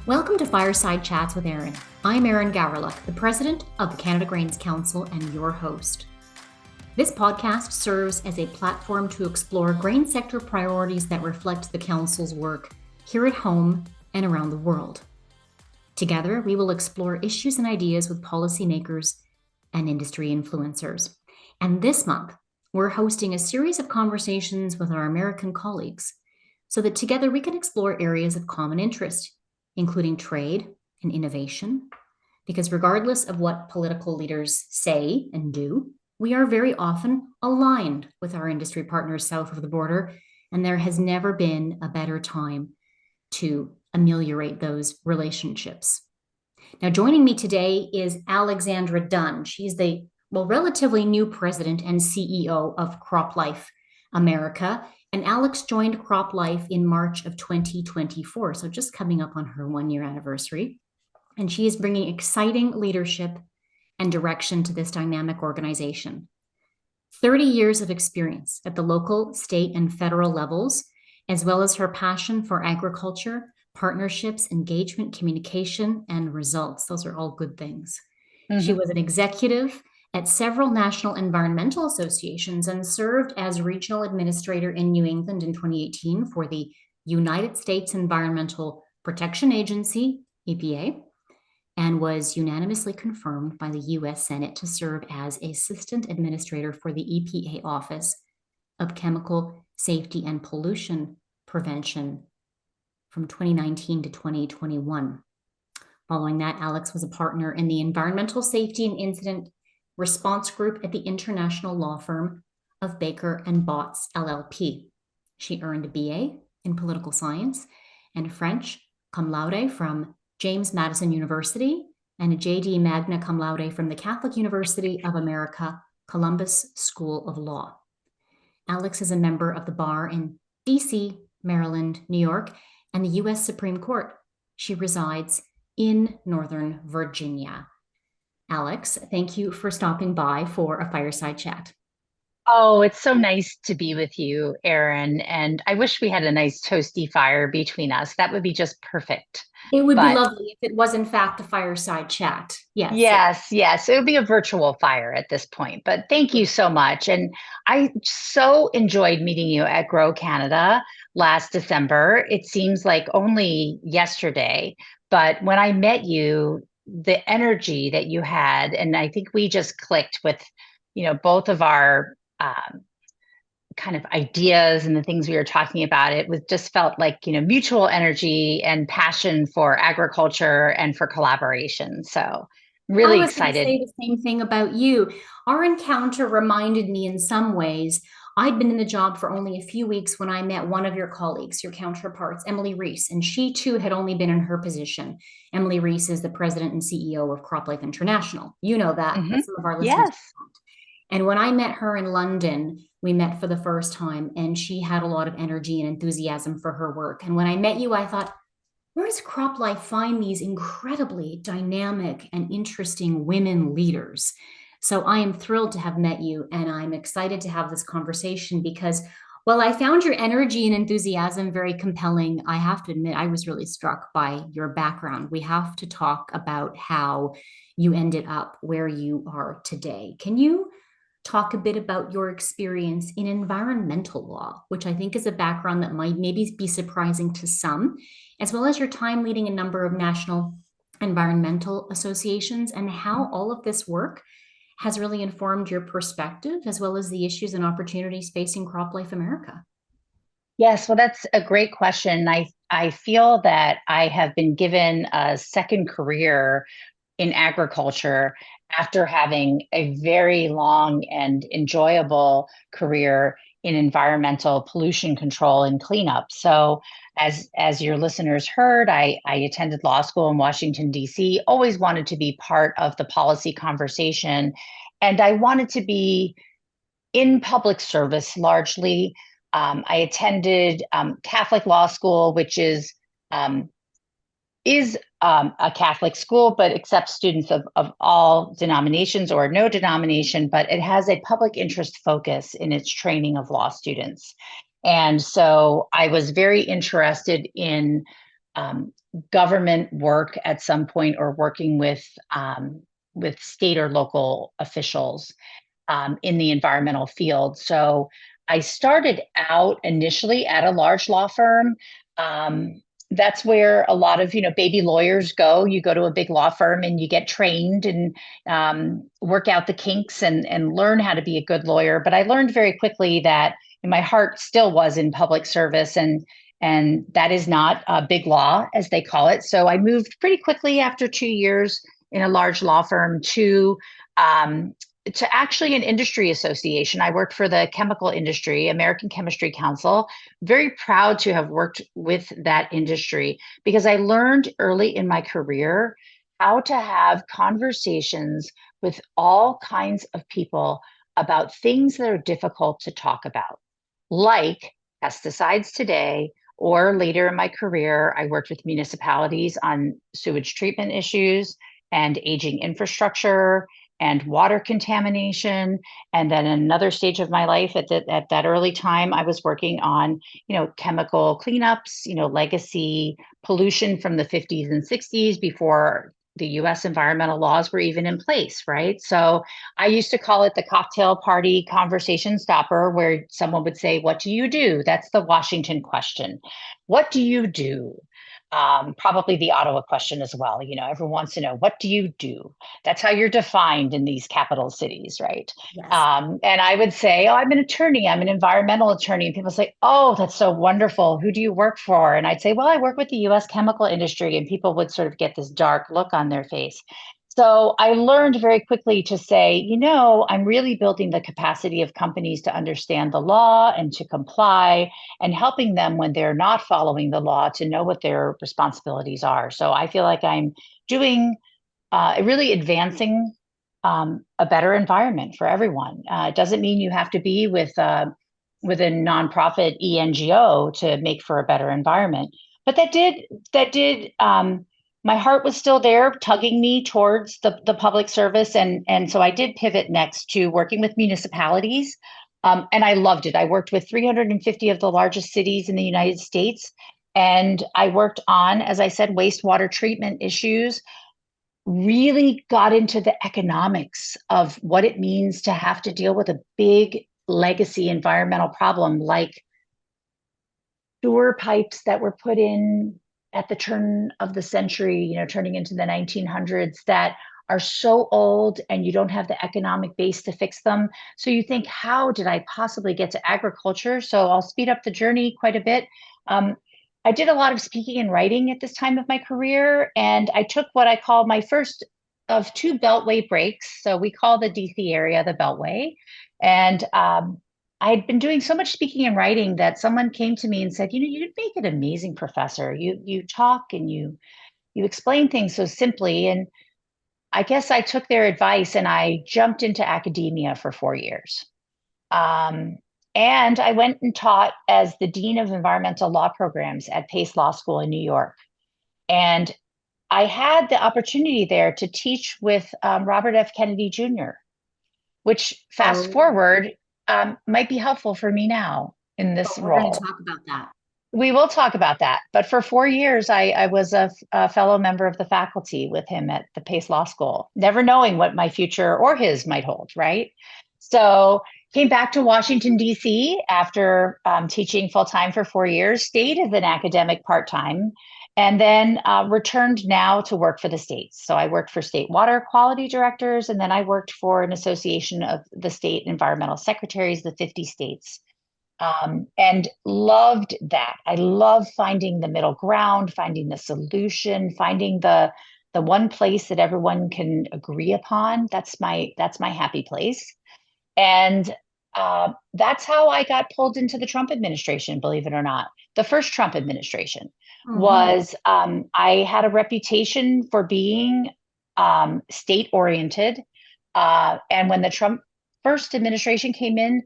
Welcome to Fireside Chats with Erin. I'm Erin Gowriluk, the president of the Canada Grains Council and your host. This podcast serves as a platform to explore grain sector priorities that reflect the Council's work here at home and around the world. Together, we will explore issues and ideas with policymakers and industry influencers. And this month, we're hosting a series of conversations with our American colleagues so that together we can explore areas of common interest, including trade and innovation, because regardless of what political leaders say and do, we are very often aligned with our industry partners south of the border, and there has never been a better time to ameliorate those relationships. Now, joining me today is Alexandra Dunn. She's the relatively new president and CEO of CropLife America. And Alex joined CropLife in March of 2024, so just coming up on her 1-year anniversary. And she is bringing exciting leadership and direction to this dynamic organization. 30 years of experience at the local, state, and federal levels, as well as her passion for agriculture, partnerships, engagement, communication, and results. Those are all good things. Mm-hmm. She was an executive at several national environmental associations and served as regional administrator in New England in 2018 for the United States Environmental Protection Agency, EPA, and was unanimously confirmed by the U.S. Senate to serve as assistant administrator for the EPA Office of Chemical Safety and Pollution Prevention from 2019 to 2021. Following that, Alex was a partner in the Environmental Safety and Incident Response Group at the international law firm of Baker and Botts LLP. She earned a BA in political science and French cum laude from James Madison University and a JD Magna cum laude from the Catholic University of America, Columbus School of Law. Alex is a member of the bar in DC, Maryland, New York, and the U.S. Supreme Court. She resides in Northern Virginia. Alex, thank you for stopping by for a fireside chat. Oh, it's so nice to be with you, Erin. And I wish we had a nice toasty fire between us. That would be just perfect. It would be lovely if it was, in fact, a fireside chat. Yes. It would be a virtual fire at this point. But thank you so much. And I so enjoyed meeting you at Grow Canada last December. It seems like only yesterday. But when I met you, the energy that you had, and I think we just clicked with, both of our kind of ideas and the things we were talking about. It was just felt like, mutual energy and passion for agriculture and for collaboration. So really excited. I was going to say the same thing about you. Our encounter reminded me in some ways, I'd been in the job for only a few weeks when I met one of your colleagues, your counterparts, Emily Reese, and she too had only been in her position. Emily Reese is the president and CEO of CropLife International. You know that, but some of our listeners don't. And when I met her in London, we met for the first time, and she had a lot of energy and enthusiasm for her work. And when I met you, I thought, where does CropLife find these incredibly dynamic and interesting women leaders? So I am thrilled to have met you, and I'm excited to have this conversation because while I found your energy and enthusiasm very compelling, I have to admit I was really struck by your background. We have to talk about how you ended up where you are today. Can you talk a bit about your experience in environmental law, which I think is a background that might maybe be surprising to some, as well as your time leading a number of national environmental associations and how all of this work has really informed your perspective, as well as the issues and opportunities facing CropLife America? Yes, well, that's a great question. I feel that I have been given a second career in agriculture after having a very long and enjoyable career in environmental pollution control and cleanup. So as your listeners heard, I attended law school in Washington, D.C., always wanted to be part of the policy conversation. And I wanted to be in public service largely. I attended Catholic law school, which is a Catholic school, but accepts students of all denominations or no denomination, but it has a public interest focus in its training of law students. And so I was very interested in government work at some point, or working with state or local officials in the environmental field. So I started out initially at a large law firm. Um, that's where a lot of, baby lawyers go. You go to a big law firm and you get trained and work out the kinks and learn how to be a good lawyer. But I learned very quickly that my heart still was in public service, and that is not a big law, as they call it. So I moved pretty quickly after 2 years in a large law firm um, to actually an industry association. I worked for the chemical industry, American Chemistry Council. Very proud to have worked with that industry, because I learned early in my career how to have conversations with all kinds of people about things that are difficult to talk about, like pesticides today. Or later in my career, I worked with municipalities on sewage treatment issues and aging infrastructure and water contamination. And then another stage of my life at that early time, I was working on, chemical cleanups, legacy pollution from the 50s and 60s, before the US environmental laws were even in place, right? So I used to call it the cocktail party conversation stopper, where someone would say, "What do you do?" That's the Washington question. What do you do? Probably the Ottawa question as well. Everyone wants to know, what do you do? That's how you're defined in these capital cities, right? Yes. And I would say, "Oh, I'm an attorney. I'm an environmental attorney." And people say, "Oh, that's so wonderful. Who do you work for?" And I'd say, "Well, I work with the US chemical industry." And people would sort of get this dark look on their face. So I learned very quickly to say, I'm really building the capacity of companies to understand the law and to comply, and helping them when they're not following the law to know what their responsibilities are. So I feel like I'm doing really advancing a better environment for everyone. It doesn't mean you have to be with a nonprofit ENGO to make for a better environment. But that did my heart was still there, tugging me towards the public service, and so I did pivot next to working with municipalities. And I loved it. I worked with 350 of the largest cities in the United States. And I worked on, as I said, wastewater treatment issues, really got into the economics of what it means to have to deal with a big legacy environmental problem, like sewer pipes that were put in at the turn of the century, turning into the 1900s, that are so old and you don't have the economic base to fix them. So you think, how did I possibly get to agriculture? So I'll speed up the journey quite a bit. Um, I did a lot of speaking and writing at this time of my career, and I took what I call my first of two Beltway breaks. So we call the DC area the Beltway. And I had been doing so much speaking and writing that someone came to me and said, "You'd make an amazing professor. You talk and you explain things so simply." And I guess I took their advice and I jumped into academia for 4 years. Um, and I went and taught as the Dean of Environmental Law Programs at Pace Law School in New York. And I had the opportunity there to teach with Robert F. Kennedy Jr., which, fast Oh, forward, might be helpful for me now in this but we're going to role. talk about that. We will talk about that. But for 4 years, I was a fellow member of the faculty with him at the Pace Law School, never knowing what my future or his might hold, right? So came back to Washington, D.C. after teaching full time for 4 years, stayed as an academic part time, and then returned now to work for the states. So I worked for state water quality directors, and then I worked for an association of the state environmental secretaries, the 50 states, and loved that. I love finding the middle ground, finding the solution, finding the one place that everyone can agree upon. That's my happy place. And that's how I got pulled into the Trump administration, believe it or not. The first Trump administration Mhm. was, I had a reputation for being state oriented. And when the Trump first administration came in,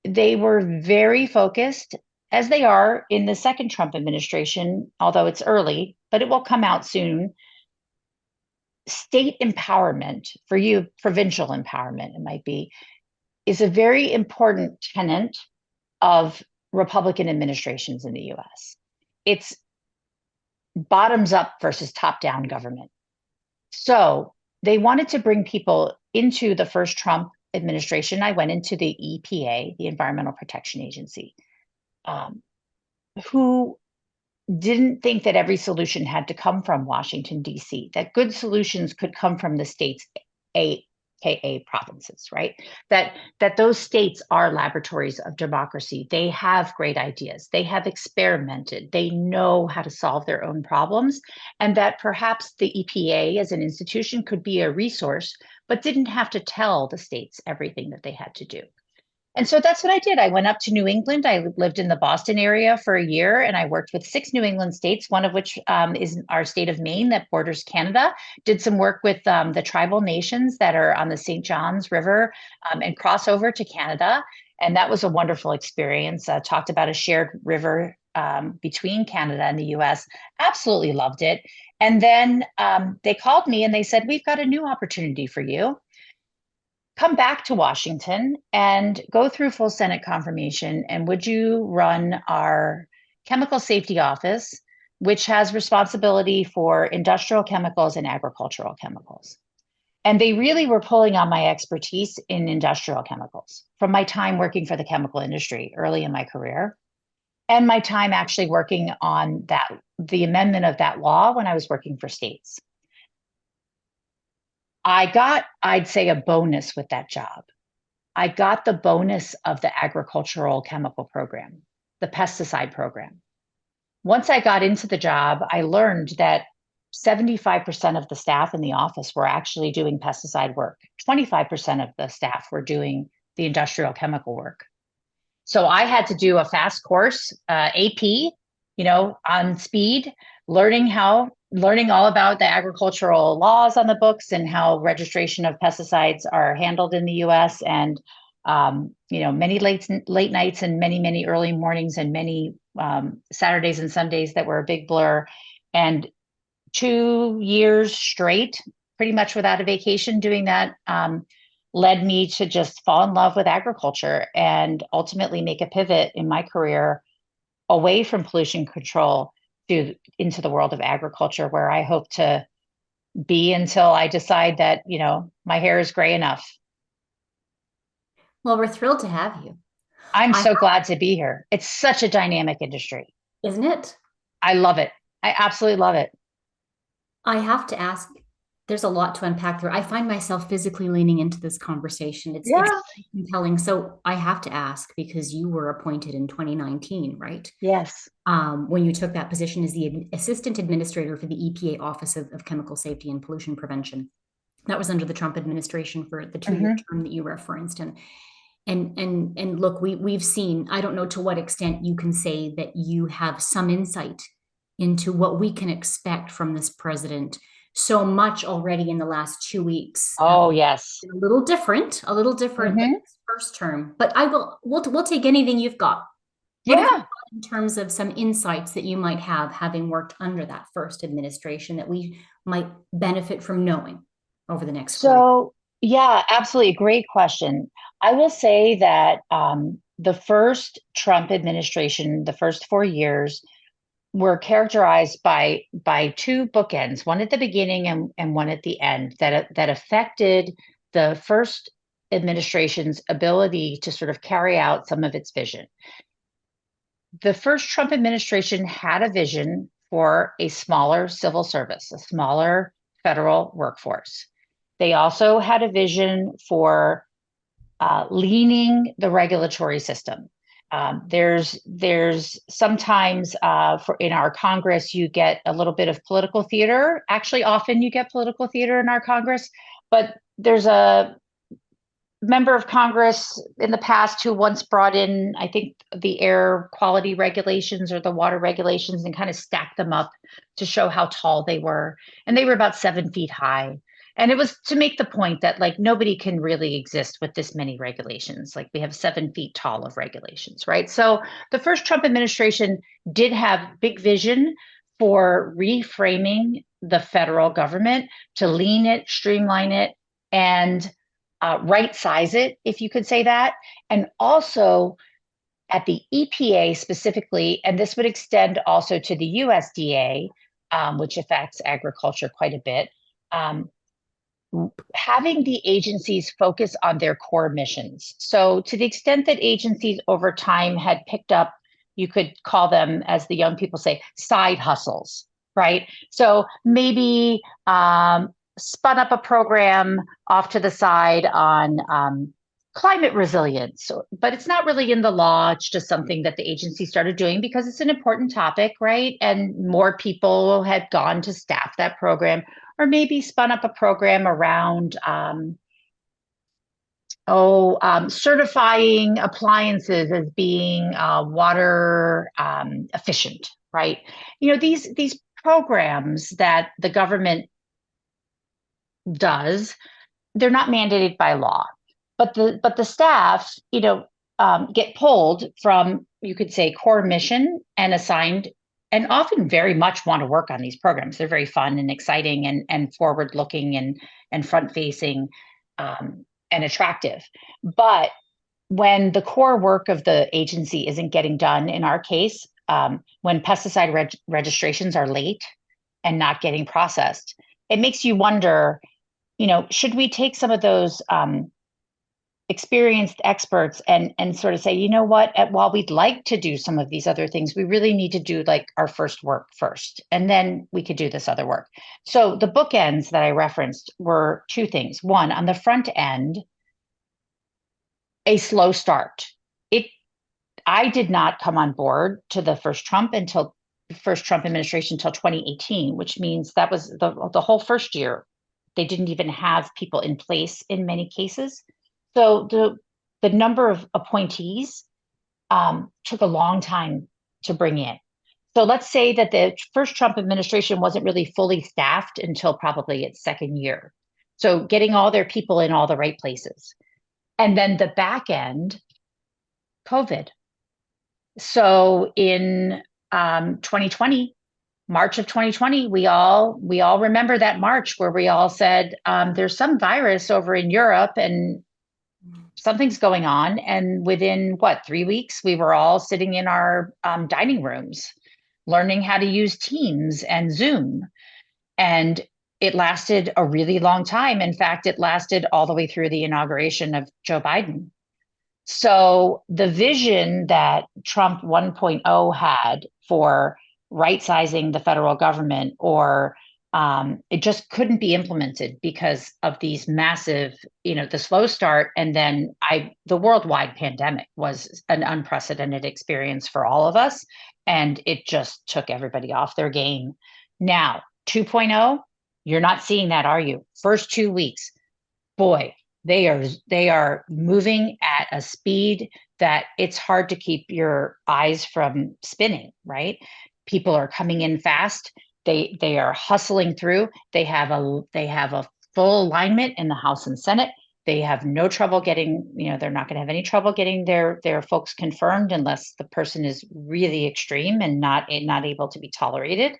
they were very focused, as they are in the second Trump administration, although it's early, but it will come out soon. State empowerment, for you, provincial empowerment, it might be, is a very important tenet of Republican administrations in the US. It's bottoms up versus top down government. So they wanted to bring people into the first Trump administration. I went into the EPA, the Environmental Protection Agency, who didn't think that every solution had to come from Washington, D.C., that good solutions could come from the states, AKA provinces, right? That those states are laboratories of democracy. They have great ideas. They have experimented. They know how to solve their own problems, and that perhaps the EPA as an institution could be a resource, but didn't have to tell the states everything that they had to do. And so that's what I did. I went up to New England. I lived in the Boston area for a year, and I worked with 6 New England states, one of which is our state of Maine that borders Canada. Did some work with the tribal nations that are on the St. John's River and cross over to Canada. And that was a wonderful experience. Talked about a shared river between Canada and the US. Absolutely loved it. And then they called me and they said, "We've got a new opportunity for you. Come back to Washington and go through full Senate confirmation. And would you run our chemical safety office, which has responsibility for industrial chemicals and agricultural chemicals?" And they really were pulling on my expertise in industrial chemicals from my time working for the chemical industry early in my career, and my time actually working on the amendment of that law when I was working for states. I got, I'd say, a bonus with that job. I got the bonus of the agricultural chemical program, the pesticide program. Once I got into the job, I learned that 75% of the staff in the office were actually doing pesticide work. 25% of the staff were doing the industrial chemical work. So I had to do a fast course, AP, on speed, learning all about the agricultural laws on the books and how registration of pesticides are handled in the US, and many late nights and many early mornings and many Saturdays and Sundays that were a big blur, and 2 years straight, pretty much without a vacation doing that, led me to just fall in love with agriculture and ultimately make a pivot in my career away from pollution control into the world of agriculture, where I hope to be until I decide that, my hair is gray enough. Well, we're thrilled to have you. I'm so glad to be here. It's such a dynamic industry. Isn't it? I love it. I absolutely love it. I have to ask, there's a lot to unpack there. I find myself physically leaning into this conversation. It's compelling. So I have to ask, because you were appointed in 2019, right? Yes. When you took that position as the assistant administrator for the EPA Office of Chemical Safety and Pollution Prevention. That was under the Trump administration for the 2-year term that you referenced. And look, we've seen, I don't know to what extent you can say that you have some insight into what we can expect from this president. So much already in the last 2 weeks. Oh, yes. A little different than his first term. But we'll take anything you've got. Yeah. In terms of some insights that you might have, having worked under that first administration, that we might benefit from knowing over the next 4 years. So, yeah, absolutely. Great question. I will say that the first Trump administration, the first 4 years, were characterized by 2 bookends, one at the beginning and one at the end, that affected the first administration's ability to sort of carry out some of its vision. The first Trump administration had a vision for a smaller civil service, a smaller federal workforce. They also had a vision for leaning the regulatory system. There's sometimes in our Congress, you get a little bit of political theater. Actually, often you get political theater in our Congress, but there's a member of Congress in the past who once brought in, I think, the air quality regulations or the water regulations and kind of stacked them up to show how tall they were. And they were about 7 feet high. And it was to make the point that, like, nobody can really exist with this many regulations. Like, we have 7 feet tall of regulations, right? So the first Trump administration did have big vision for reframing the federal government to lean it, streamline it, and right size it, if you could say that. And also at the EPA specifically, and this would extend also to the USDA, which affects agriculture quite a bit. Um, Having the agencies focus on their core missions. So, to the extent that agencies over time had picked up, you could call them, as the young people say, side hustles, right? So, maybe spun up a program off to the side on climate resilience, but it's not really in the law. It's just something that the agency started doing because it's an important topic, right? And more people had gone to staff that program, or maybe spun up a program around certifying appliances as being water efficient, right? These programs that the government does, they're not mandated by law, but the staff, get pulled from, you could say, core mission and assigned, and often very much want to work on these programs. They're very fun and exciting and forward looking and front facing, and attractive. But when the core work of the agency isn't getting done, in our case, when pesticide registrations are late and not getting processed, it makes you wonder, should we take some of those experienced experts and sort of say, you know what, while we'd like to do some of these other things, we really need to do like our first work first, and then we could do this other work. So the bookends that I referenced were two things. One, on the front end, a slow start. I did not come on board to the first Trump administration until 2018, which means that was the whole first year. They didn't even have people in place in many cases. So the number of appointees took a long time to bring in. So let's say that the first Trump administration wasn't really fully staffed until probably its second year. So getting all their people in all the right places. And then the back end, COVID. So in 2020, March of 2020, we all remember that March where we all said, there's some virus over in Europe and something's going on. And within 3 weeks, we were all sitting in our dining rooms, learning how to use Teams and Zoom. And it lasted a really long time. In fact, it lasted all the way through the inauguration of Joe Biden. So the vision that Trump 1.0 had for right sizing the federal government, or it just couldn't be implemented because of these massive, the slow start. And then the worldwide pandemic was an unprecedented experience for all of us. And it just took everybody off their game. Now, 2.0, you're not seeing that, are you? First 2 weeks, boy, they are moving at a speed that it's hard to keep your eyes from spinning, right? People are coming in fast. They are hustling through. They have a full alignment in the House and Senate. They have no trouble getting, they're not going to have any trouble getting their folks confirmed unless the person is really extreme and not able to be tolerated.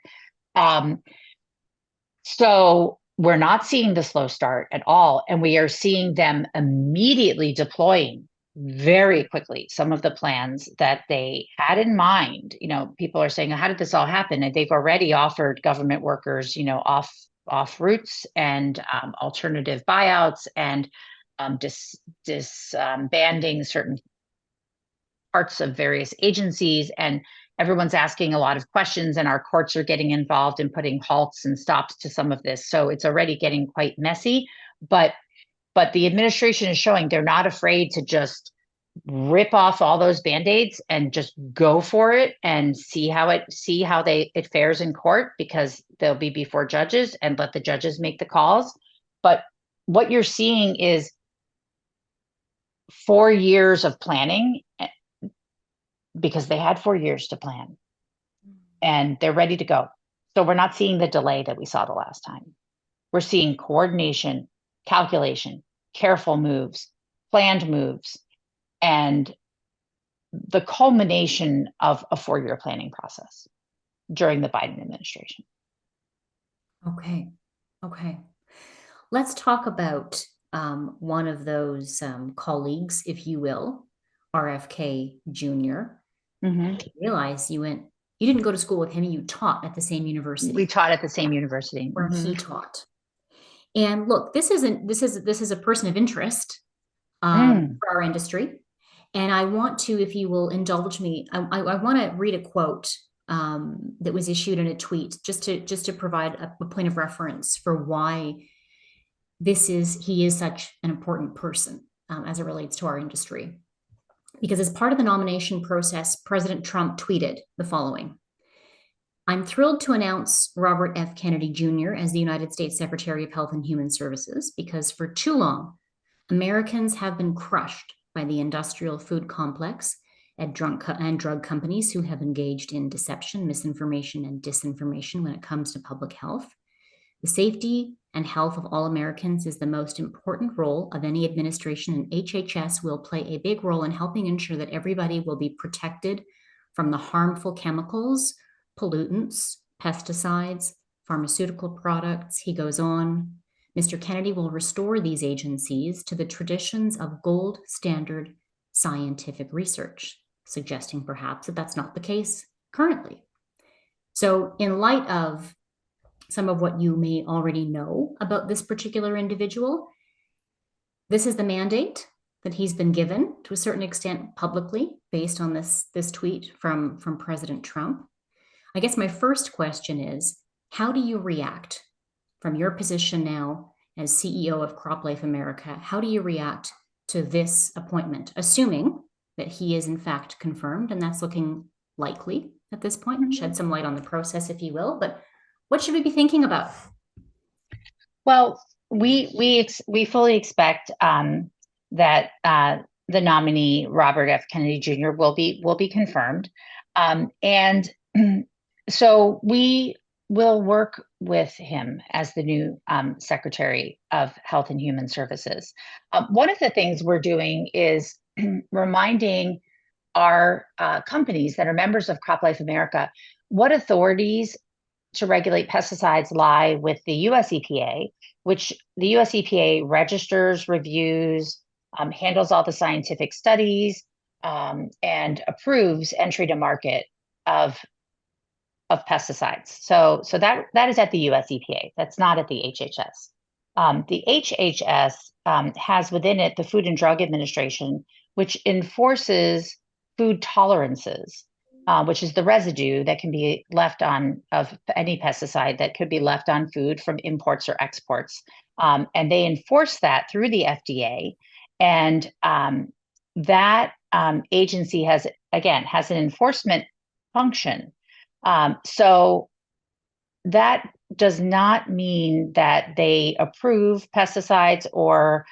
So we're not seeing the slow start at all. And we are seeing them immediately deploying very quickly some of the plans that they had in mind. People are saying, how did this all happen? And they've already offered government workers, off routes and alternative buyouts, and disbanding certain parts of various agencies, and everyone's asking a lot of questions, and our courts are getting involved in putting halts and stops to some of this. So it's already getting quite messy, but the administration is showing they're not afraid to just rip off all those band-aids and just go for it and see how it fares in court, because they'll be before judges and let the judges make the calls. But what you're seeing is 4 years of planning, because they had 4 years to plan and they're ready to go. So we're not seeing the delay that we saw the last time. We're seeing coordination, calculation, careful moves, planned moves, and the culmination of a 4-year planning process during the Biden administration. Okay. Let's talk about one of those colleagues, if you will, RFK Jr. Mm-hmm. I realized you went You didn't go to school with him, you taught at the same university. We taught at the same university. Where he taught. And look, this is a person of interest for our industry. And I want to, if you will indulge me, I want to read a quote that was issued in a tweet, just to provide a point of reference for why he is such an important person as it relates to our industry. Because as part of the nomination process, President Trump tweeted the following: "I'm thrilled to announce Robert F. Kennedy Jr. as the United States Secretary of Health and Human Services because for too long, Americans have been crushed by the industrial food complex and drug companies who have engaged in deception, misinformation, and disinformation when it comes to public health. The safety and health of all Americans is the most important role of any administration, and HHS will play a big role in helping ensure that everybody will be protected from the harmful chemicals, pollutants, pesticides, pharmaceutical products." He goes on, "Mr. Kennedy will restore these agencies to the traditions of gold standard scientific research," suggesting perhaps that that's not the case currently. So in light of some of what you may already know about this particular individual, this is the mandate that he's been given to a certain extent publicly based on this tweet from President Trump. I guess my first question is, how do you react from your position now as CEO of CropLife America? How do you react to this appointment, assuming that he is in fact confirmed, and that's looking likely at this point? Shed some light on the process, if you will, but what should we be thinking about? Well, we fully expect that the nominee Robert F. Kennedy Jr. will be confirmed, and so we will work with him as the new Secretary of Health and Human Services. One of the things we're doing is reminding our companies that are members of CropLife America what authorities to regulate pesticides lie with the US EPA, which the US EPA registers, reviews, handles all the scientific studies, and approves entry to market of pesticides. So that is at the US EPA. That's not at the HHS. The HHS has within it the Food and Drug Administration, which enforces food tolerances, which is the residue that can be left on of any pesticide that could be left on food from imports or exports. And they enforce that through the FDA. And that agency has an enforcement function. So that does not mean that they approve pesticides or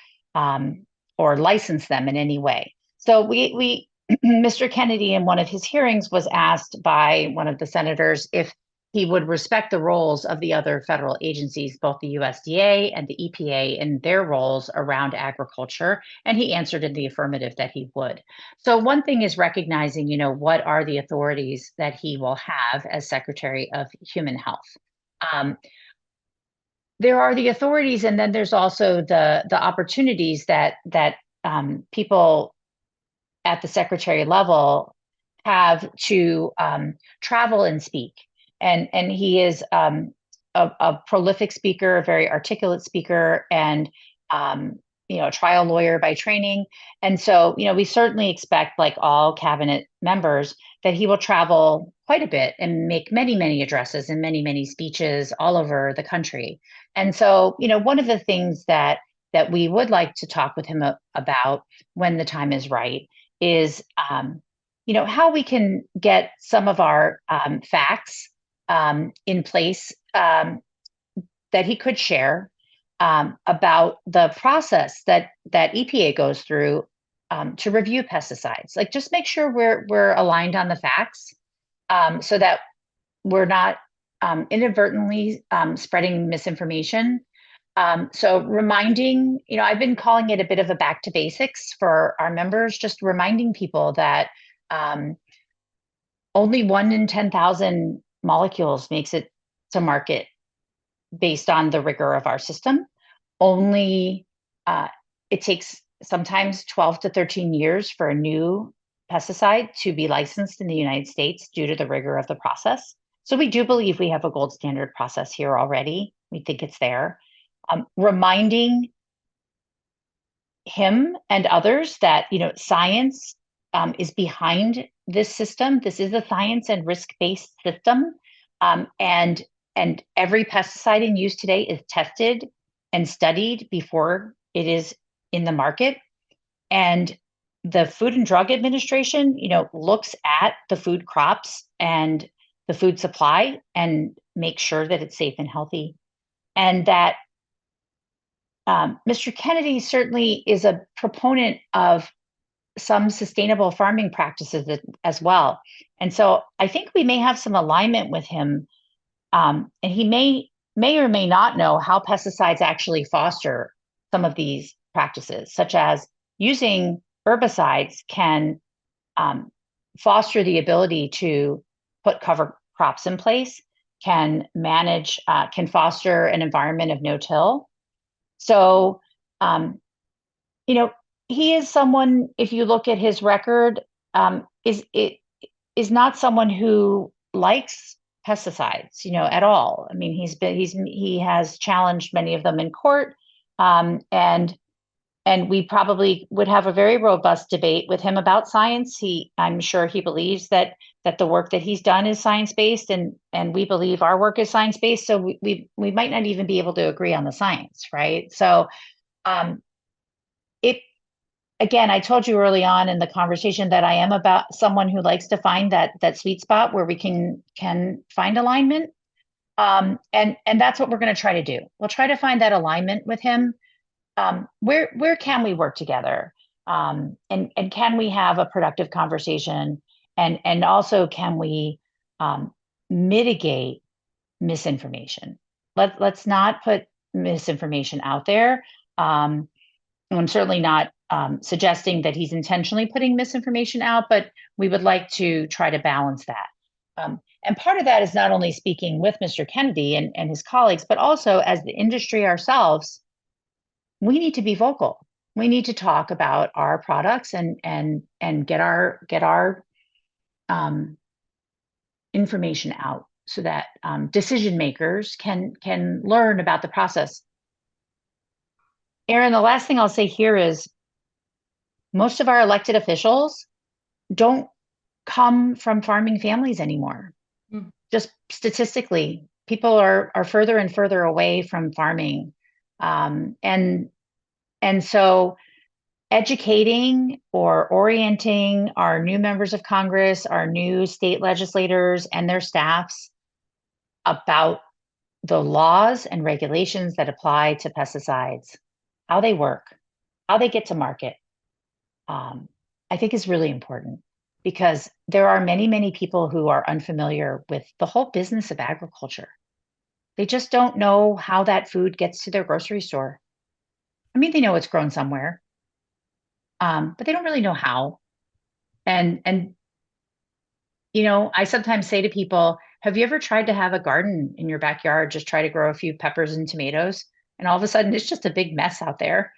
license them in any way. So we Mr. Kennedy, in one of his hearings, was asked by one of the senators if he would respect the roles of the other federal agencies, both the USDA and the EPA, in their roles around agriculture. And he answered in the affirmative that he would. So one thing is recognizing, what are the authorities that he will have as Secretary of Human Health. There are the authorities, and then there's also the opportunities that people at the secretary level have to travel and speak. And he is a prolific speaker, a very articulate speaker, and a trial lawyer by training. And so, we certainly expect, like all cabinet members, that he will travel quite a bit and make many, many addresses and many, many speeches all over the country. And so, one of the things that we would like to talk with him about when the time is right is, how we can get some of our facts in place that he could share about the process that EPA goes through to review pesticides. Like, just make sure we're aligned on the facts so that we're not inadvertently spreading misinformation. So reminding, I've been calling it a bit of a back to basics for our members, just reminding people that only 1 in 10,000 molecules makes it to market based on the rigor of our system. Only it takes sometimes 12 to 13 years for a new pesticide to be licensed in the United States due to the rigor of the process. So we do believe we have a gold standard process here already. We think it's there. Reminding him and others that, science is behind this system. This is a science and risk-based system. And every pesticide in use today is tested and studied before it is in the market. And the Food and Drug Administration, looks at the food crops and the food supply and makes sure that it's safe and healthy. And that Mr. Kennedy certainly is a proponent of some sustainable farming practices as well. And so I think we may have some alignment with him. And he may or may not know how pesticides actually foster some of these practices, such as using herbicides can foster the ability to put cover crops in place, can foster an environment of no-till. So, he is someone, if you look at his record, is not someone who likes pesticides, at all. I mean, he has challenged many of them in court, and we probably would have a very robust debate with him about science. I'm sure he believes that the work that he's done is science-based, and we believe our work is science-based. So we might not even be able to agree on the science, right? So, again, I told you early on in the conversation that I am about someone who likes to find that sweet spot where we can find alignment. And that's what we're going to try to do. We'll try to find that alignment with him. Where can we work together? And can we have a productive conversation? And also, can we mitigate misinformation? Let's not put misinformation out there. I'm certainly not suggesting that he's intentionally putting misinformation out, but we would like to try to balance that. And part of that is not only speaking with Mr. Kennedy and his colleagues, but also as the industry ourselves, we need to be vocal. We need to talk about our products and get our information out so that decision makers can learn about the process. Erin, the last thing I'll say here is most of our elected officials don't come from farming families anymore. Just statistically, people are further and further away from farming. And so educating or orienting our new members of Congress, our new state legislators and their staffs about the laws and regulations that apply to pesticides, how they work, how they get to market, I think is really important, because there are many, many people who are unfamiliar with the whole business of agriculture. They just don't know how that food gets to their grocery store. I mean, they know it's grown somewhere, but they don't really know how. And I sometimes say to people, have you ever tried to have a garden in your backyard, just try to grow a few peppers and tomatoes, and all of a sudden it's just a big mess out there?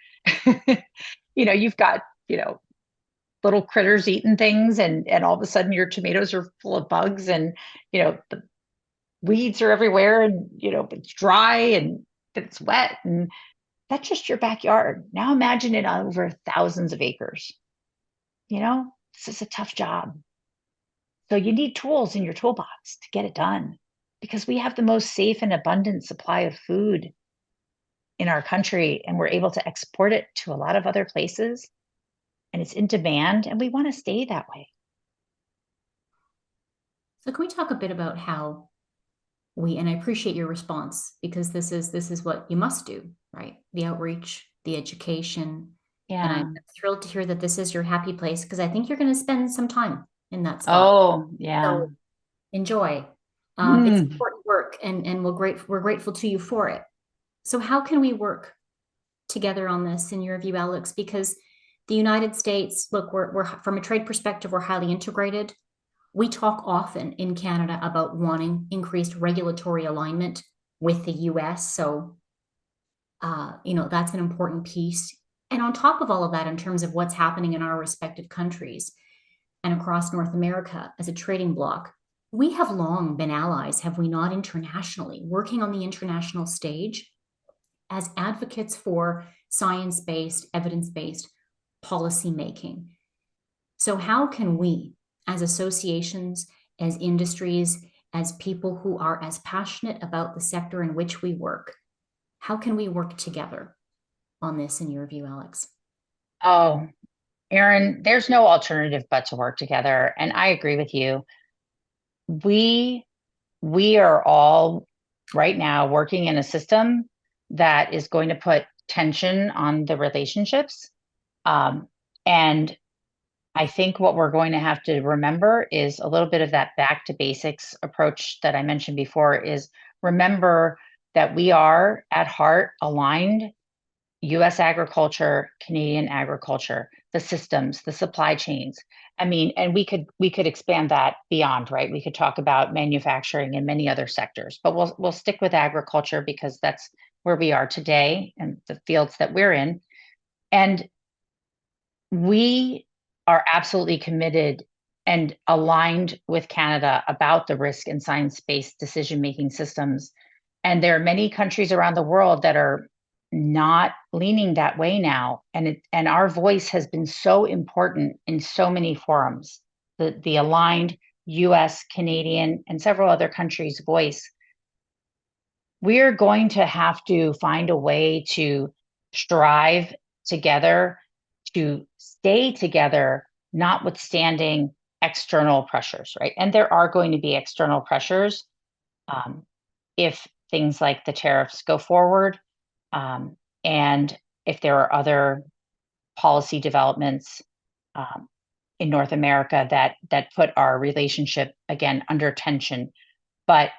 You've got, little critters eating things, and all of a sudden your tomatoes are full of bugs, and, the weeds are everywhere, and, it's dry and it's wet, and that's just your backyard. Now imagine it over thousands of acres. This is a tough job. So you need tools in your toolbox to get it done, because we have the most safe and abundant supply of food in our country, and we're able to export it to a lot of other places, and it's in demand, and we want to stay that way. So can we talk a bit about how and I appreciate your response, because this is what you must do, right? The outreach, the education. Yeah. And I'm thrilled to hear that this is your happy place, because I think you're going to spend some time in that spot. Oh, yeah. So enjoy. It's important work, and we're grateful to you for it. So how can we work together on this, in your view, Alex? Because the United States, look, we're from a trade perspective, we're highly integrated. We talk often in Canada about wanting increased regulatory alignment with the US. So, that's an important piece. And on top of all of that, in terms of what's happening in our respective countries, and across North America as a trading bloc, we have long been allies, have we not, internationally, working on the international stage as advocates for science-based, evidence-based policy making. So, how can we, as associations, as industries, as people who are as passionate about the sector in which we work, how can we work together on this, in your view, Alex? Oh, Erin, there's no alternative but to work together. And I agree with you. We we are all right now working in a system that is going to put tension on the relationships. And I think what we're going to have to remember is a little bit of that back to basics approach that I mentioned before is remember that we are at heart aligned US agriculture, Canadian agriculture, the systems, the supply chains. I mean, and we could expand that beyond, right? We could talk about manufacturing and many other sectors, but we'll stick with agriculture because that's where we are today and the fields that we're in. And we are absolutely committed and aligned with Canada about the risk in science-based decision-making systems. And there are many countries around the world that are not leaning that way now. And our voice has been so important in so many forums. The aligned US, Canadian, and several other countries' voice. We're going to have to find a way to strive together, to stay together, notwithstanding external pressures, right? And there are going to be external pressures if things like the tariffs go forward, and if there are other policy developments in North America that put our relationship again under tension. But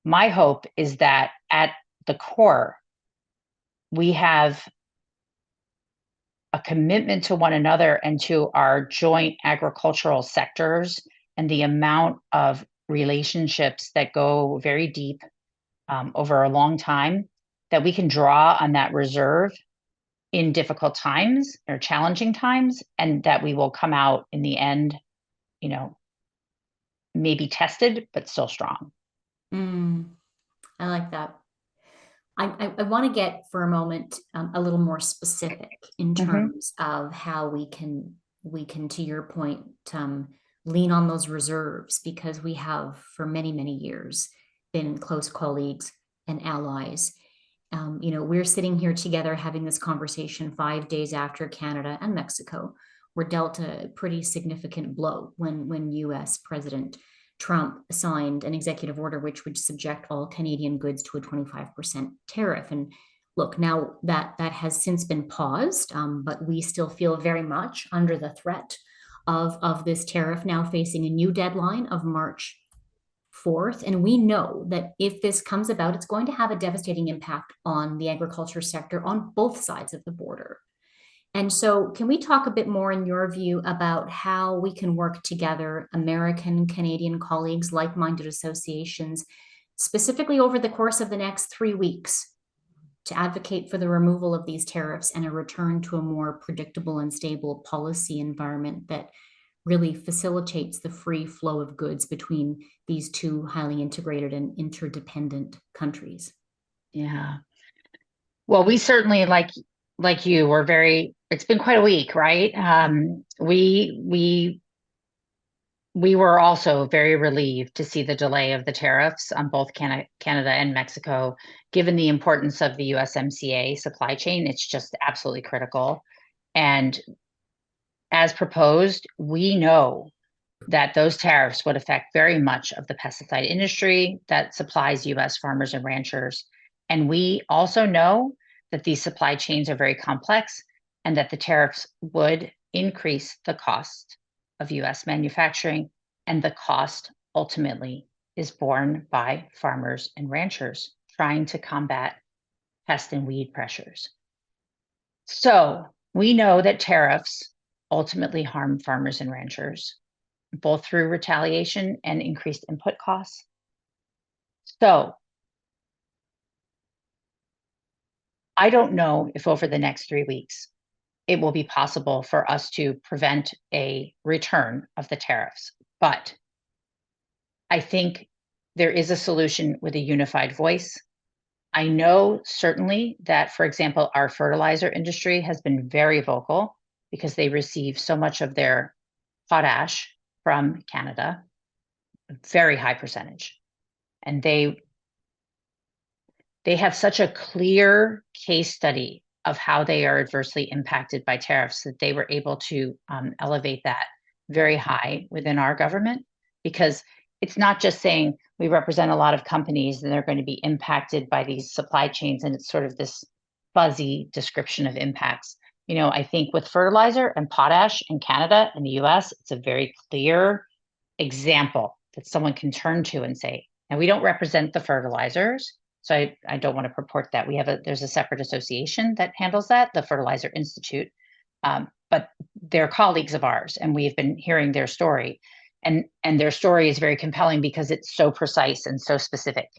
my hope is that at the core, we have a commitment to one another and to our joint agricultural sectors and the amount of relationships that go very deep over a long time, that we can draw on that reserve in difficult times or challenging times, and that we will come out in the end, you know, maybe tested, but still strong. I like that. I want to get for a moment a little more specific in Mm-hmm. terms of how we can, to your point, lean on those reserves, because we have for many, many years been close colleagues and allies. We're sitting here together having this conversation 5 days after Canada and Mexico were dealt a pretty significant blow when U.S. President Trump signed an executive order which would subject all Canadian goods to a 25% tariff. And look, now that has since been paused, but we still feel very much under the threat of this tariff, now facing a new deadline of March 4th. And we know that if this comes about, it's going to have a devastating impact on the agriculture sector on both sides of the border. And so, can we talk a bit more, in your view, about how we can work together, American, Canadian colleagues, like minded associations, specifically over the course of the next 3 weeks, to advocate for the removal of these tariffs and a return to a more predictable and stable policy environment that really facilitates the free flow of goods between these two highly integrated and interdependent countries? Yeah. Well, we certainly like you, we're very, it's been quite a week, right? We were also very relieved to see the delay of the tariffs on both Canada and Mexico, given the importance of the USMCA supply chain. It's just absolutely critical. And as proposed, we know that those tariffs would affect very much of the pesticide industry that supplies US farmers and ranchers. And we also know that these supply chains are very complex and that the tariffs would increase the cost of US manufacturing, and the cost ultimately is borne by farmers and ranchers trying to combat pest and weed pressures. So we know that tariffs ultimately harm farmers and ranchers, both through retaliation and increased input costs. So I don't know if over the next 3 weeks it will be possible for us to prevent a return of the tariffs. But I think there is a solution with a unified voice. I know certainly that, for example, our fertilizer industry has been very vocal because they receive so much of their potash from Canada, a very high percentage. And they have such a clear case study of how they are adversely impacted by tariffs that they were able to elevate that very high within our government, because it's not just saying we represent a lot of companies and they're going to be impacted by these supply chains, and it's sort of this fuzzy description of impacts. I think with fertilizer and potash in Canada and the US, it's a very clear example that someone can turn to and say, and we don't represent the fertilizers, so I don't want to purport that. There's a separate association that handles that, the Fertilizer Institute, but they're colleagues of ours, and we've been hearing their story, and their story is very compelling because it's so precise and so specific,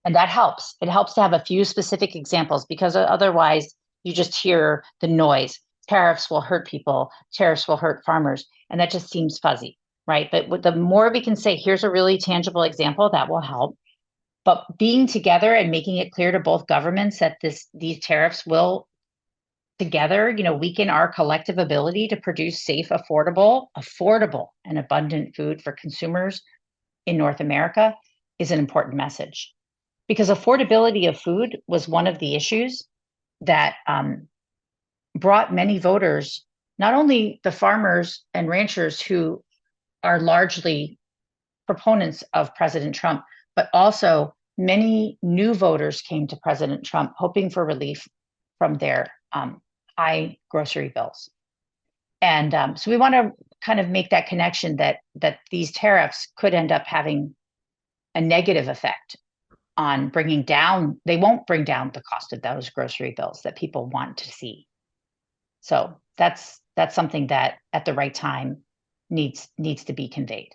and that helps. It helps to have a few specific examples, because otherwise you just hear the noise. Tariffs will hurt people. Tariffs will hurt farmers, and that just seems fuzzy, right? But the more we can say, here's a really tangible example, that will help. But being together and making it clear to both governments that these tariffs will together, weaken our collective ability to produce safe, affordable, and abundant food for consumers in North America is an important message. Because affordability of food was one of the issues that brought many voters, not only the farmers and ranchers who are largely proponents of President Trump, but also many new voters came to President Trump hoping for relief from their high grocery bills. And so we want to kind of make that connection that these tariffs could end up having a negative effect on bringing down, they won't bring down the cost of those grocery bills that people want to see. So that's something that at the right time needs to be conveyed.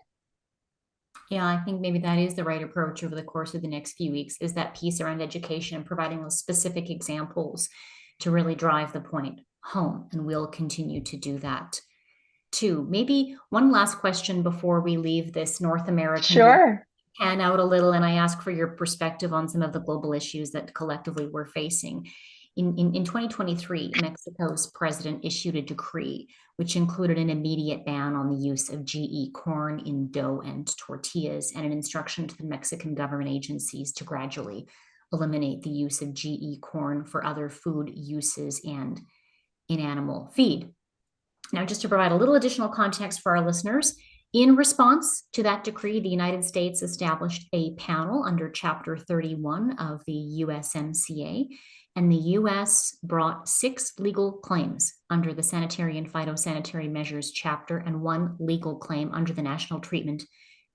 Yeah, I think maybe that is the right approach over the course of the next few weeks, is that piece around education and providing those specific examples to really drive the point home. And we'll continue to do that too. Maybe one last question before we leave this North American. Sure. Pan out a little, and I ask for your perspective on some of the global issues that collectively we're facing. In 2023, Mexico's president issued a decree which included an immediate ban on the use of GE corn in dough and tortillas, and an instruction to the Mexican government agencies to gradually eliminate the use of GE corn for other food uses and in animal feed. Now, just to provide a little additional context for our listeners, in response to that decree, the United States established a panel under Chapter 31 of the USMCA, and the U.S. brought 6 legal claims under the Sanitary and Phytosanitary Measures Chapter and 1 legal claim under the National Treatment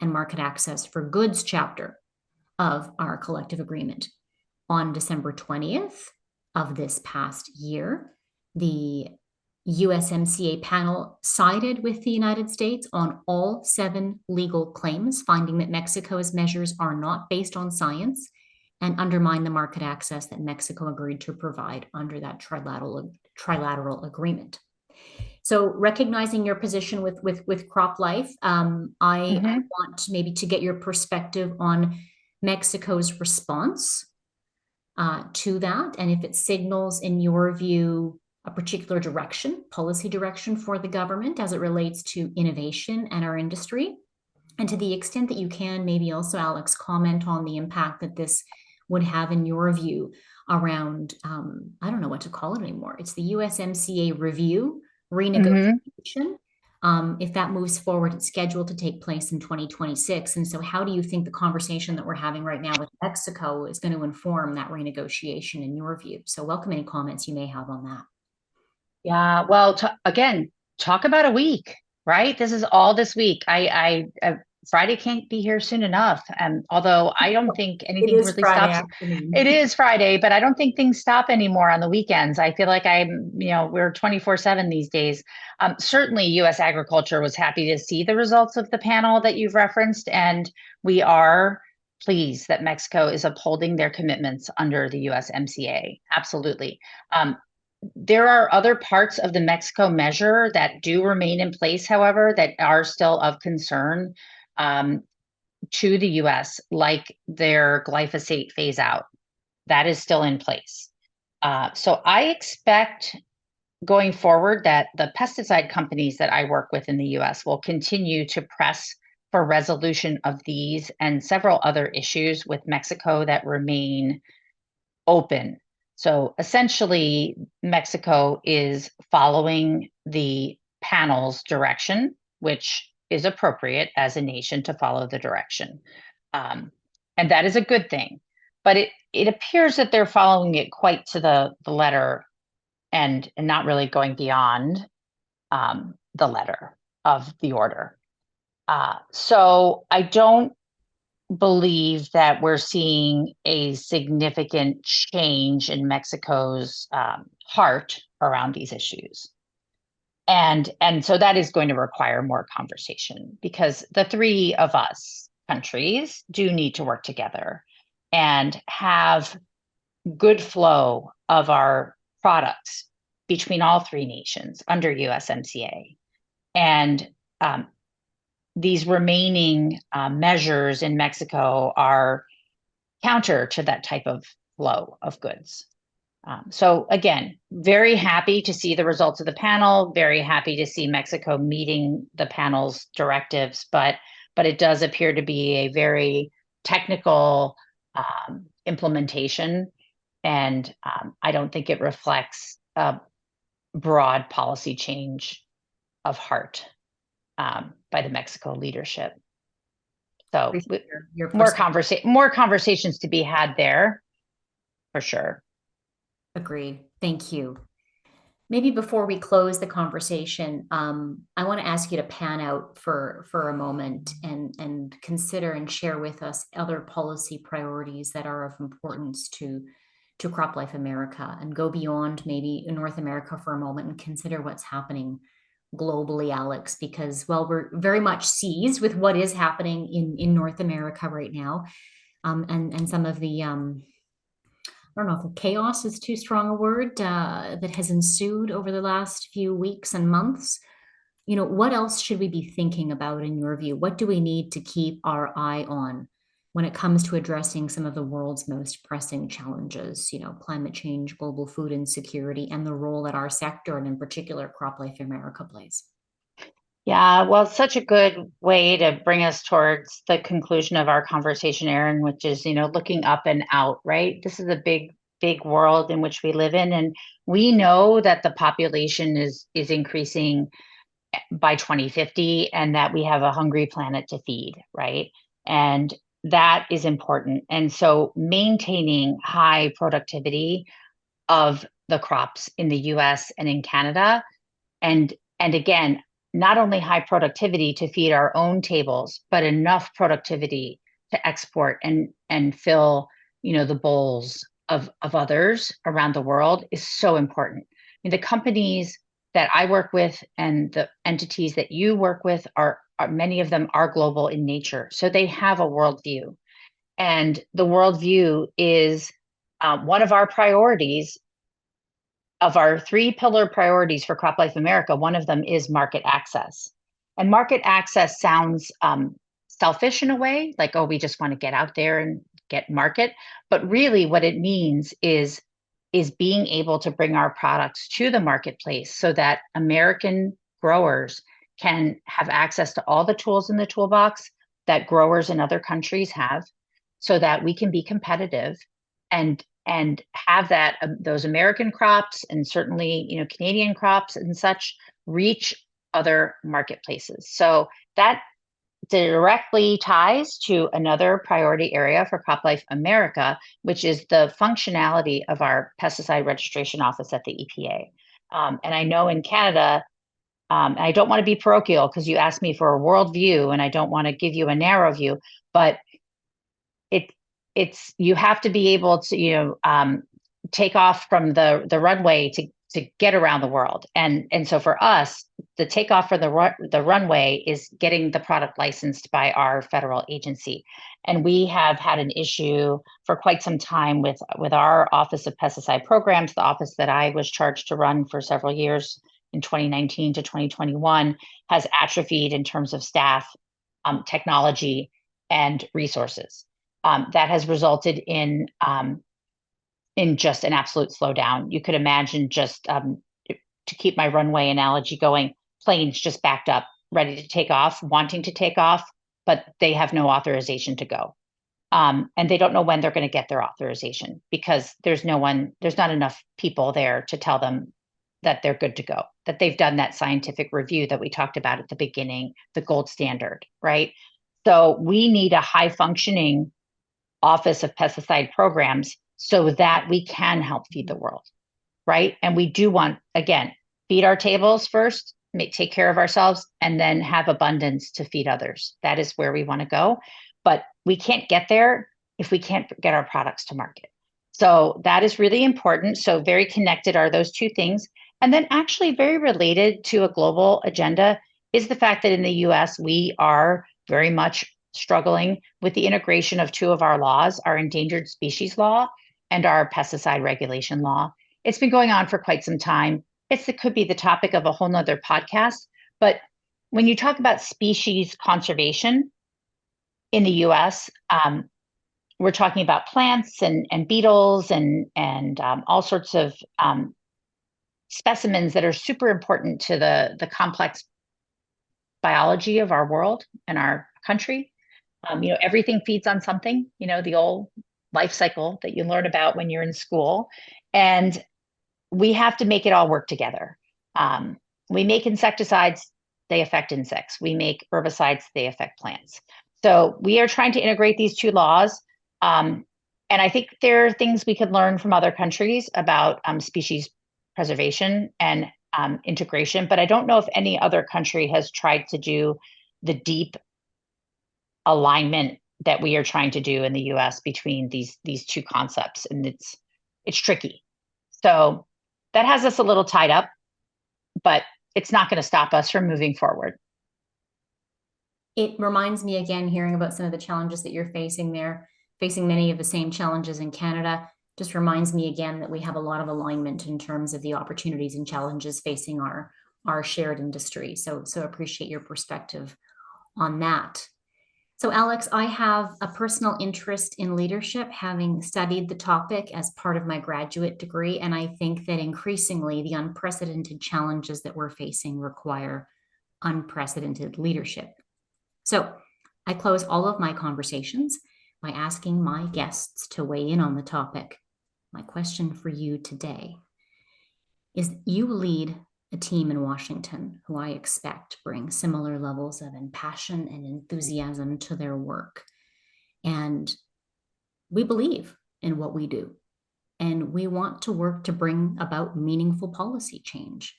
and Market Access for Goods Chapter of our collective agreement. On December 20th of this past year, the USMCA panel sided with the United States on all 7 legal claims, finding that Mexico's measures are not based on science and undermine the market access that Mexico agreed to provide under that trilateral agreement. So, recognizing your position with CropLife, I want maybe to get your perspective on Mexico's response to that, and if it signals, in your view, a particular direction, policy direction for the government as it relates to innovation and our industry. And to the extent that you can, maybe also, Alex, comment on the impact that this would have, in your view, around, I don't know what to call it anymore. It's the USMCA review, renegotiation. If that moves forward, it's scheduled to take place in 2026. And so how do you think the conversation that we're having right now with Mexico is going to inform that renegotiation, in your view? So welcome any comments you may have on that. Yeah, well, again, talk about a week, right? This is all this week. Friday can't be here soon enough. Although I don't think anything really Friday stops. afternoon. It is Friday, but I don't think things stop anymore on the weekends. I feel like we're 24/7 these days. Certainly U.S. agriculture was happy to see the results of the panel that you've referenced. And we are pleased that Mexico is upholding their commitments under the USMCA. Absolutely. There are other parts of the Mexico measure that do remain in place, however, that are still of concern to the US, like their glyphosate phase out. That is still in place. So I expect going forward that the pesticide companies that I work with in the US will continue to press for resolution of these and several other issues with Mexico that remain open. So essentially, Mexico is following the panel's direction, which is appropriate as a nation to follow the direction. Um, and that is a good thing. But it appears that they're following it quite to the letter and not really going beyond the letter of the order. So I don't believe that we're seeing a significant change in Mexico's heart around these issues. And so that is going to require more conversation because the three of us countries do need to work together and have good flow of our products between all three nations under USMCA. And these remaining measures in Mexico are counter to that type of flow of goods. So again, very happy to see the results of the panel, very happy to see Mexico meeting the panel's directives, but it does appear to be a very technical implementation, and I don't think it reflects a broad policy change of heart by the Mexico leadership. So more conversations to be had there, for sure. Agreed. Thank you. Maybe before we close the conversation, I want to ask you to pan out for a moment and consider and share with us other policy priorities that are of importance to CropLife America, and go beyond maybe North America for a moment and consider what's happening globally, Alex, because while we're very much seized with what is happening in North America right now, and some of the I don't know if chaos is too strong a word, that has ensued over the last few weeks and months. What else should we be thinking about in your view? What do we need to keep our eye on when it comes to addressing some of the world's most pressing challenges, climate change, global food insecurity, and the role that our sector, and in particular CropLife America, plays? Yeah, well, it's such a good way to bring us towards the conclusion of our conversation, Erin, which is, looking up and out, right? This is a big, big world in which we live in. And we know that the population is increasing by 2050 and that we have a hungry planet to feed, right? And that is important. And so maintaining high productivity of the crops in the US and in Canada, and again, not only high productivity to feed our own tables, but enough productivity to export and fill, the bowls of others around the world is so important. I mean, the companies that I work with and the entities that you work with are many of them are global in nature. So they have a worldview. And the worldview is one of our priorities. Of our three pillar priorities for CropLife America, one of them is market access. And market access sounds selfish in a way, like, oh, we just want to get out there and get market. But really what it means is being able to bring our products to the marketplace so that American growers can have access to all the tools in the toolbox that growers in other countries have, so that we can be competitive and have that those American crops and certainly Canadian crops and such reach other marketplaces. So that directly ties to another priority area for CropLife America, which is the functionality of our pesticide registration office at the EPA. And I know in Canada, and I don't want to be parochial because you asked me for a world view, and I don't want to give you a narrow view, but it's you have to be able to take off from the runway to get around the world. And so for us, the takeoff for the runway is getting the product licensed by our federal agency. And we have had an issue for quite some time with our Office of Pesticide Programs, the office that I was charged to run for several years in 2019 to 2021, has atrophied in terms of staff, technology, and resources. That has resulted in just an absolute slowdown. You could imagine just to keep my runway analogy going, planes just backed up, ready to take off, wanting to take off, but they have no authorization to go. And they don't know when they're going to get their authorization because there's not enough people there to tell them that they're good to go, that they've done that scientific review that we talked about at the beginning, the gold standard, right? So we need a high functioning Office of Pesticide Programs so that we can help feed the world, right? And we do want, again, feed our tables first, take care of ourselves, and then have abundance to feed others. That is where we want to go. But we can't get there if we can't get our products to market. So that is really important. So very connected are those two things. And then actually very related to a global agenda is the fact that in the US, we are very much struggling with the integration of two of our laws, our endangered species law and our pesticide regulation law. It's been going on for quite some time. It could be the topic of a whole nother podcast, but when you talk about species conservation in the US, we're talking about plants and beetles and all sorts of specimens that are super important to the complex biology of our world and our country. Everything feeds on something, the old life cycle that you learn about when you're in school. And we have to make it all work together. We make insecticides, they affect insects. We make herbicides, they affect plants. So we are trying to integrate these two laws. And I think there are things we could learn from other countries about species preservation and integration, but I don't know if any other country has tried to do the deep alignment that we are trying to do in the US between these two concepts. And it's tricky. So that has us a little tied up, but it's not going to stop us from moving forward. It reminds me again, hearing about some of the challenges that you're facing there, facing many of the same challenges in Canada, just reminds me again that we have a lot of alignment in terms of the opportunities and challenges facing our shared industry. So appreciate your perspective on that. So Alex, I have a personal interest in leadership, having studied the topic as part of my graduate degree. And I think that increasingly the unprecedented challenges that we're facing require unprecedented leadership. So I close all of my conversations by asking my guests to weigh in on the topic. My question for you today is: you lead a team in Washington who I expect bring similar levels of passion and enthusiasm to their work. And we believe in what we do. And we want to work to bring about meaningful policy change.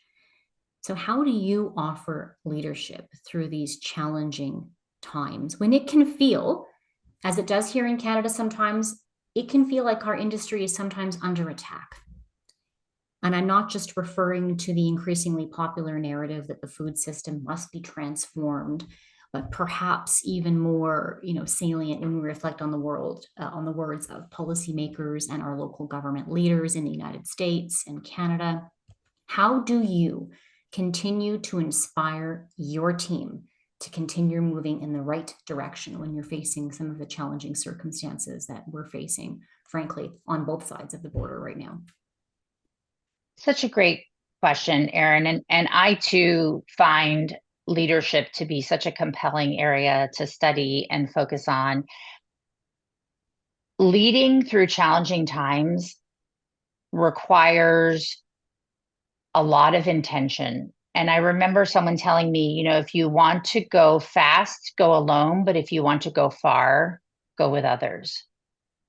So how do you offer leadership through these challenging times when it can feel, as it does here in Canada sometimes, it can feel like our industry is sometimes under attack? And I'm not just referring to the increasingly popular narrative that the food system must be transformed, but perhaps even more, salient when we reflect on the world, on the words of policymakers and our local government leaders in the United States and Canada. How do you continue to inspire your team to continue moving in the right direction when you're facing some of the challenging circumstances that we're facing, frankly, on both sides of the border right now? Such a great question, Erin. And I too find leadership to be such a compelling area to study and focus on. Leading through challenging times requires a lot of intention. And I remember someone telling me, if you want to go fast, go alone, but if you want to go far, go with others.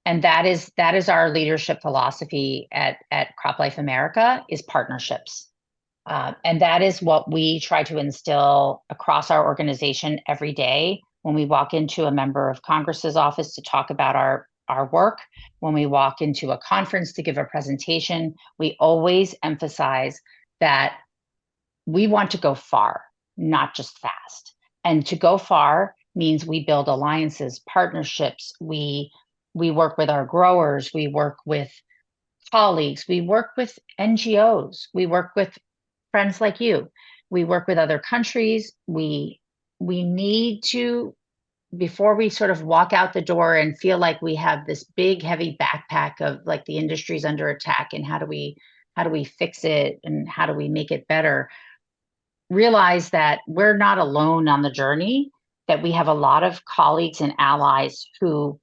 And that is our leadership philosophy at CropLife America, is partnerships. And that is what we try to instill across our organization every day when we walk into a member of Congress's office to talk about our our work, when we walk into a conference to give a presentation, we always emphasize that we want to go far, not just fast. And to go far means we build alliances, partnerships, we work with our growers, we work with colleagues, we work with NGOs, we work with friends like you, we work with other countries. We need to, before we sort of walk out the door and feel like we have this big heavy backpack of like the industry's under attack and how do we fix it and how do we make it better, realize that we're not alone on the journey, that we have a lot of colleagues and allies who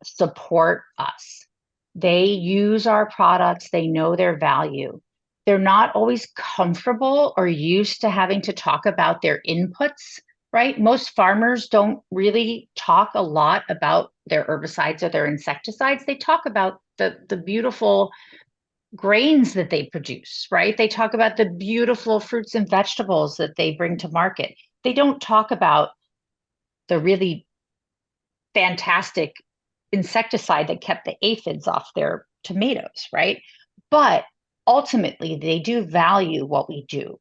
support us. They use our products, they know their value. They're not always comfortable or used to having to talk about their inputs, right? Most farmers don't really talk a lot about their herbicides or their insecticides. They talk about the beautiful grains that they produce, right? They talk about the beautiful fruits and vegetables that they bring to market. They don't talk about the really fantastic insecticide that kept the aphids off their tomatoes, right? But ultimately, they do value what we do.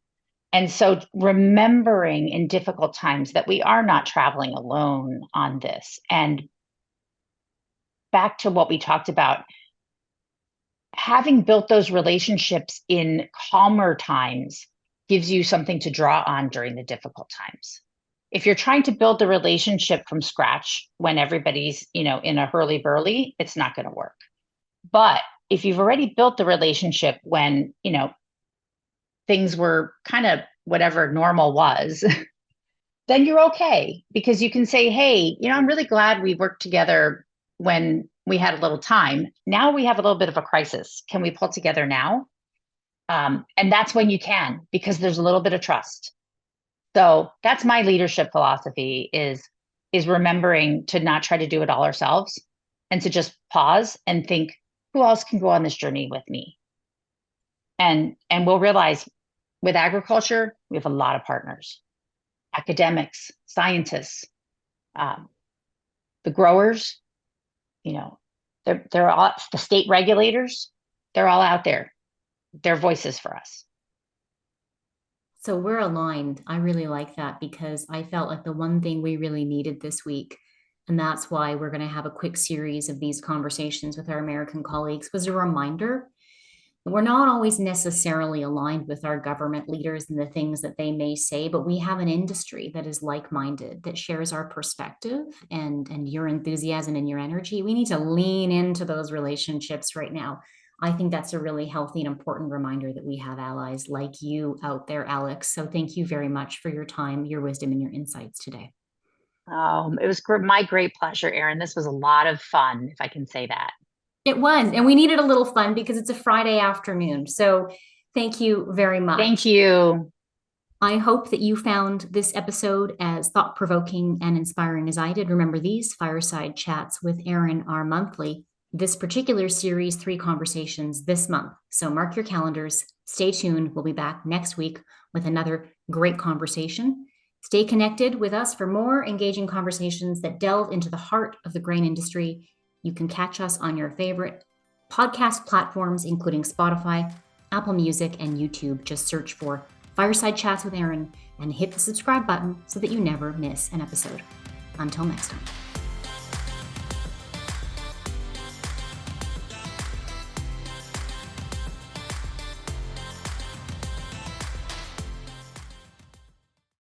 And so remembering in difficult times that we are not traveling alone on this. And back to what we talked about, having built those relationships in calmer times gives you something to draw on during the difficult times. If you're trying to build the relationship from scratch when everybody's, in a hurly-burly, it's not going to work. But if you've already built the relationship when, things were kind of whatever normal was, then you're okay, because you can say, hey, I'm really glad we worked together when we had a little time. Now we have a little bit of a crisis. Can we pull together now? And that's when you can, because there's a little bit of trust. So that's my leadership philosophy is remembering to not try to do it all ourselves and to just pause and think, who else can go on this journey with me? And we'll realize with agriculture, we have a lot of partners, academics, scientists, the growers, they're all, the state regulators, they're all out there. They're voices for us. So we're aligned. I really like that because I felt like the one thing we really needed this week, and that's why we're going to have a quick series of these conversations with our American colleagues, was a reminder that we're not always necessarily aligned with our government leaders and the things that they may say, but we have an industry that is like-minded, that shares our perspective and your enthusiasm and your energy. We need to lean into those relationships right now. I think that's a really healthy and important reminder that we have allies like you out there, Alex. So thank you very much for your time, your wisdom, and your insights today. It was my great pleasure, Erin. This was a lot of fun, if I can say that. It was, and we needed a little fun because it's a Friday afternoon. So thank you very much. Thank you. I hope that you found this episode as thought-provoking and inspiring as I did. Remember, these fireside chats with Erin are monthly. This particular series, 3 conversations this month. So mark your calendars. Stay tuned. We'll be back next week with another great conversation. Stay connected with us for more engaging conversations that delve into the heart of the grain industry. You can catch us on your favorite podcast platforms, including Spotify, Apple Music, and YouTube. Just search for Fireside Chats with Erin and hit the subscribe button so that you never miss an episode. Until next time.